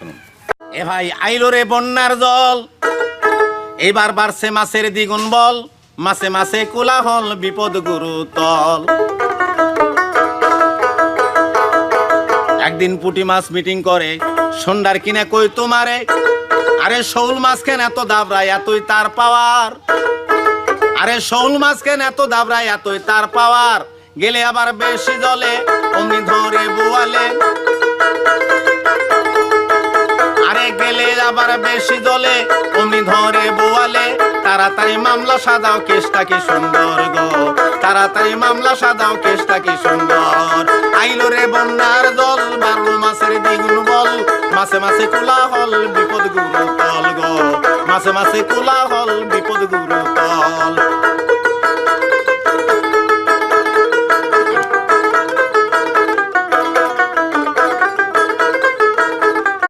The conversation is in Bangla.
শুনুন। এ ভাই আইলো রে বন্যার জল, এইবার বাড়ছে মাছের দ্বিগুণ বল, মাছে মাছে কোলাহল বিপদ গুরুতল। একদিন পুঁটি মাছ মিটিং করে, সন্ধ্যার কিনে কই তোমারে, আরে শৌল মাছ কেন এত দাবরায় এতই তার পাওয়ার, আরে শৌল মাছ কেন এত দাবরায় এতই তার পাওয়ার, গেলে আবার বেশি জলে অমনি ধরে বোয়ালে, আরে গেলে আবার বেশি জলে অমনি ধরে বোয়ালে, তাড়াতাড়ি মামলা সাজাও কেসটা কি সুন্দর গো, তাড়াতাড়ি মামলা সাজাও কেসটা কি সুন্দর। আইলো রে বন্যার জল, বাড়লো মাছের দ্বিগুণ বল, মাছে মাছে কোলাহল বিপদ গুরুতল গো, মাছে মাছে কোলাহল বিপদ গুরুতল।